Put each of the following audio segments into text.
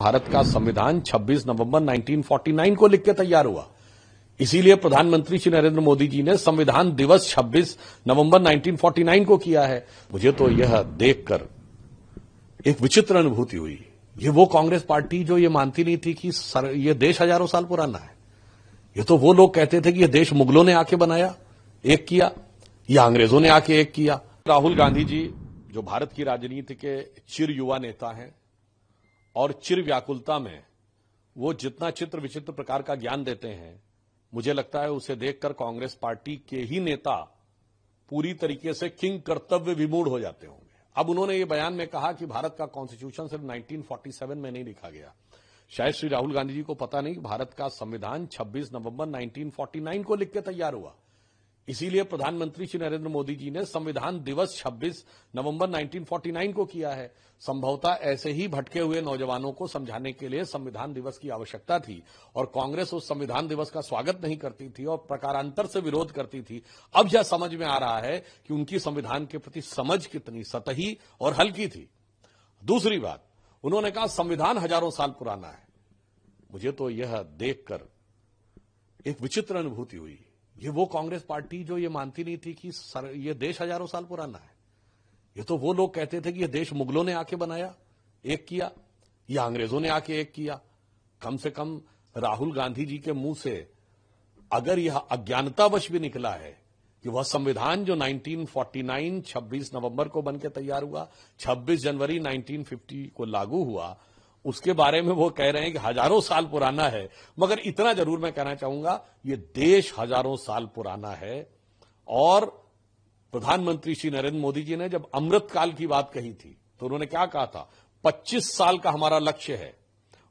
भारत का संविधान 26 नवंबर 1949 को लिख के तैयार हुआ। इसीलिए प्रधानमंत्री श्री नरेंद्र मोदी जी ने संविधान दिवस 26 नवंबर 1949 को किया है। मुझे तो यह देखकर एक विचित्र अनुभूति हुई। ये वो कांग्रेस पार्टी जो ये मानती नहीं थी कि ये देश हजारों साल पुराना है। ये तो वो लोग कहते थे कि ये देश मुगलों ने आके बनाया, एक किया, या अंग्रेजों ने आके एक किया। राहुल गांधी जी जो भारत की राजनीति के चिर युवा नेता हैं और चिर व्याकुलता में वो जितना चित्र विचित्र प्रकार का ज्ञान देते हैं, मुझे लगता है उसे देखकर कांग्रेस पार्टी के ही नेता पूरी तरीके से किंग कर्तव्य विमूढ़ हो जाते होंगे। अब उन्होंने ये बयान में कहा कि भारत का कॉन्स्टिट्यूशन सिर्फ 1947 में नहीं लिखा गया। शायद श्री राहुल गांधी जी को पता नहीं कि भारत का संविधान 26 नवंबर 1949 को लिख के तैयार हुआ। इसीलिए प्रधानमंत्री श्री नरेंद्र मोदी जी ने संविधान दिवस 26 नवंबर 1949 को किया है। संभवतः ऐसे ही भटके हुए नौजवानों को समझाने के लिए संविधान दिवस की आवश्यकता थी और कांग्रेस उस संविधान दिवस का स्वागत नहीं करती थी और प्रकारांतर से विरोध करती थी। अब यह समझ में आ रहा है कि उनकी संविधान के प्रति समझ कितनी सतही और हल्की थी। दूसरी बात, उन्होंने कहा संविधान हजारों साल पुराना है। मुझे तो यह देखकर एक विचित्र अनुभूति हुई। ये वो कांग्रेस पार्टी जो ये मानती नहीं थी कि ये देश हजारों साल पुराना है। ये तो वो लोग कहते थे कि ये देश मुगलों ने आके बनाया, एक किया, या अंग्रेजों ने आके एक किया। कम से कम राहुल गांधी जी के मुंह से अगर यह अज्ञानतावश भी निकला है कि वह संविधान जो 1949 26 नवंबर को बनकर तैयार हुआ, 26 जनवरी 1950 को लागू हुआ, उसके बारे में वो कह रहे हैं कि हजारों साल पुराना है। मगर इतना जरूर मैं कहना चाहूंगा, ये देश हजारों साल पुराना है। और प्रधानमंत्री श्री नरेंद्र मोदी जी ने जब अमृतकाल की बात कही थी तो उन्होंने क्या कहा था, 25 साल का हमारा लक्ष्य है।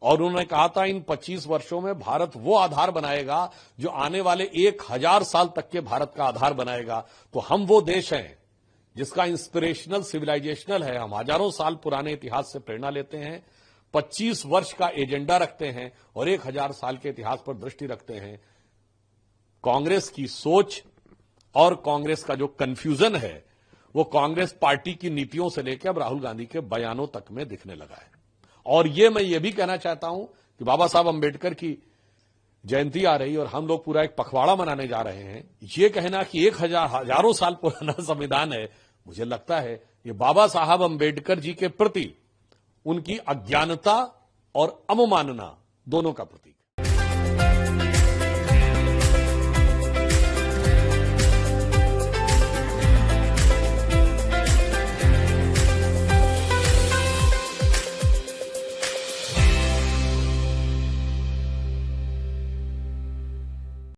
और उन्होंने कहा था इन 25 वर्षों में भारत वो आधार बनाएगा जो आने वाले 1000 साल तक के भारत का आधार बनाएगा। तो हम वो देश हैं जिसका इंस्पिरेशनल सिविलाइजेशनल है। हम हजारों साल पुराने इतिहास से प्रेरणा लेते हैं, 25 वर्ष का एजेंडा रखते हैं और 1000 साल के इतिहास पर दृष्टि रखते हैं। कांग्रेस की सोच और कांग्रेस का जो कंफ्यूजन है वो कांग्रेस पार्टी की नीतियों से लेकर अब राहुल गांधी के बयानों तक में दिखने लगा है। और मैं ये भी कहना चाहता हूं कि बाबा साहब अंबेडकर की जयंती आ रही और हम लोग पूरा एक पखवाड़ा मनाने जा रहे हैं। ये कहना कि हजारों साल पुराना संविधान है, मुझे लगता है ये बाबा साहब अंबेडकर जी के प्रति उनकी अज्ञानता और अवमानना दोनों का प्रतीक।